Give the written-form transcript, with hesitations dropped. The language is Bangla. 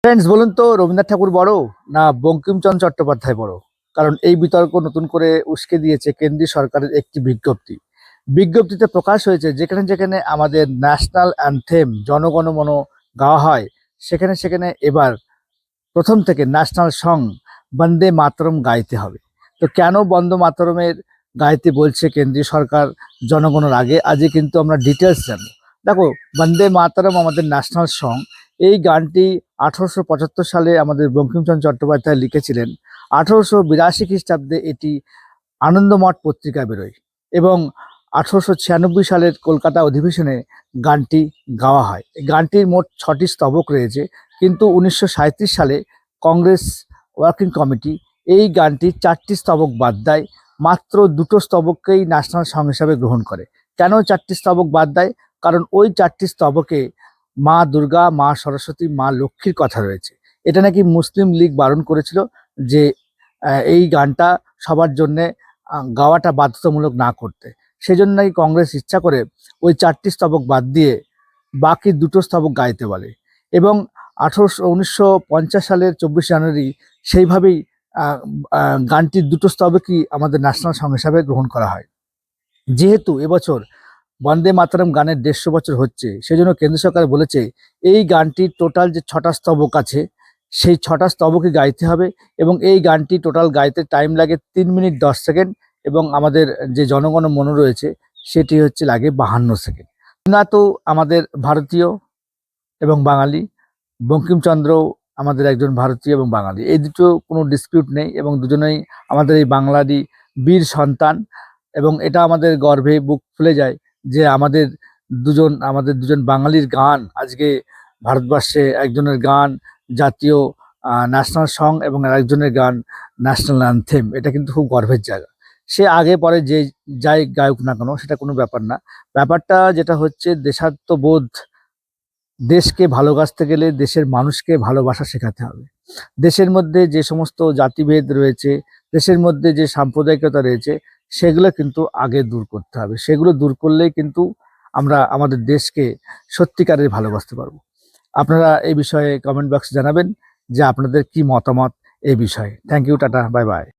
ফ্রেন্ডস, বলুন তো রবীন্দ্রনাথ ঠাকুর বড় না বঙ্কিমচন্দ্র চট্টোপাধ্যায় বড়? কারণ এই বিতর্ক নতুন করে উস্কে দিয়েছে কেন্দ্রীয় সরকারের একটি বিজ্ঞপ্তিতে প্রকাশ হয়েছে, যেখানে যেখানে আমাদের ন্যাশনাল অ্যানথেম জনগণমন গাওয়া হয়, সেখানে সেখানে এবার প্রথম থেকে ন্যাশনাল সং বন্দে মাতরম গাইতে হবে। তো কেন বন্দে মাতরমের গাইতে বলছে কেন্দ্রীয় সরকার জনগণের আগে, আজকে কিন্তু আমরা ডিটেলস জানবো। দেখো, বন্দে মাতরম আমাদের ন্যাশনাল সং। এই গানটি 1875 সালে আমাদের বঙ্কিমচন্দ্র চট্টোপাধ্যায় লিখেছিলেন। 1882 খ্রিস্টাব্দে এটি আনন্দমঠ পত্রিকা বেরোয় এবং 1896 সালের কলকাতা অধিবেশনে গানটি গাওয়া হয়। এই গানটির মোট 6টি স্তবক রয়েছে, কিন্তু 1937 সালে কংগ্রেস ওয়ার্কিং কমিটি এই গানটির 4টি স্তবক বাদ দেয়, মাত্র 2টো স্তবককেই ন্যাশনাল সং হিসাবে গ্রহণ করে। কেন 4টি স্তবক বাদ দেয়? কারণ ওই 4টি স্তবকে মা দুর্গা, মা সরস্বতী, মা লক্ষ্মীর কথা রয়েছে। এটা নাকি মুসলিম লীগ বারণ করেছিল যে এই গানটা সবার জন্যে গাওয়াটা বাধ্যতামূলক না করতে। সেজন্যই কংগ্রেস ইচ্ছা করে ওই 4টি স্তবক বাদ দিয়ে বাকি 2টো স্তবক গাইতে বলে। এবং 1950 সালের 24 জানুয়ারি সেইভাবেই গানটির 2টো স্তবকই আমাদের ন্যাশনাল সং হিসাবে গ্রহণ করা হয়। যেহেতু এবছর বন্দে মাতরম গানের 150 বছর হচ্ছে, সেজন্য কেন্দ্র সরকার বলেছে এই গানটির টোটাল যে 6টা স্তবক আছে, সেই 6টা স্তবকই গাইতে হবে। এবং এই গানটি টোটাল গাইতে টাইম লাগে 3 মিনিট 10 সেকেন্ড, এবং আমাদের যে জনগণ মন রয়েছে সেটি হচ্ছে লাগে 52 সেকেন্ড। না, তো আমাদের ভারতীয় এবং বাঙালি, বঙ্কিমচন্দ্র আমাদের একজন ভারতীয় এবং বাঙালি, এই দুটো কোনো ডিসপিউট নেই, এবং দুজনেই আমাদের এই বাংলারই বীর সন্তান। এবং এটা আমাদের গর্বে বুক ফুলে যায় যে আমাদের দুজন বাঙালির গান আজকে ভারতবর্ষে, একজনের গান জাতীয় ন্যাশনাল সং এবং আরেকজনের গান ন্যাশনাল অ্যানথেম। এটা কিন্তু খুব গর্বের জায়গা। সে আগে পরে যে যাই গায়ক না কেন, সেটা কোনো ব্যাপার না। ব্যাপারটা যেটা হচ্ছে দেশাত্মবোধ। দেশকে ভালোবাসতে গেলে দেশের মানুষকে ভালোবাসা শেখাতে হবে। দেশের মধ্যে যে সমস্ত জাতিভেদ রয়েছে, দেশের মধ্যে যে সাম্প্রদায়িকতা রয়েছে, সেগুলো কিন্তু আগে দূর করতে হবে। সেগুলো দূর করলেই কিন্তু আমরা আমাদের দেশকে সত্যিকারের ভালোবাসতে পারবো। আপনারা এই বিষয়ে কমেন্ট বক্সে জানাবেন যে আপনাদের কি মতামত এই বিষয়ে। Thank you, tata, bye by.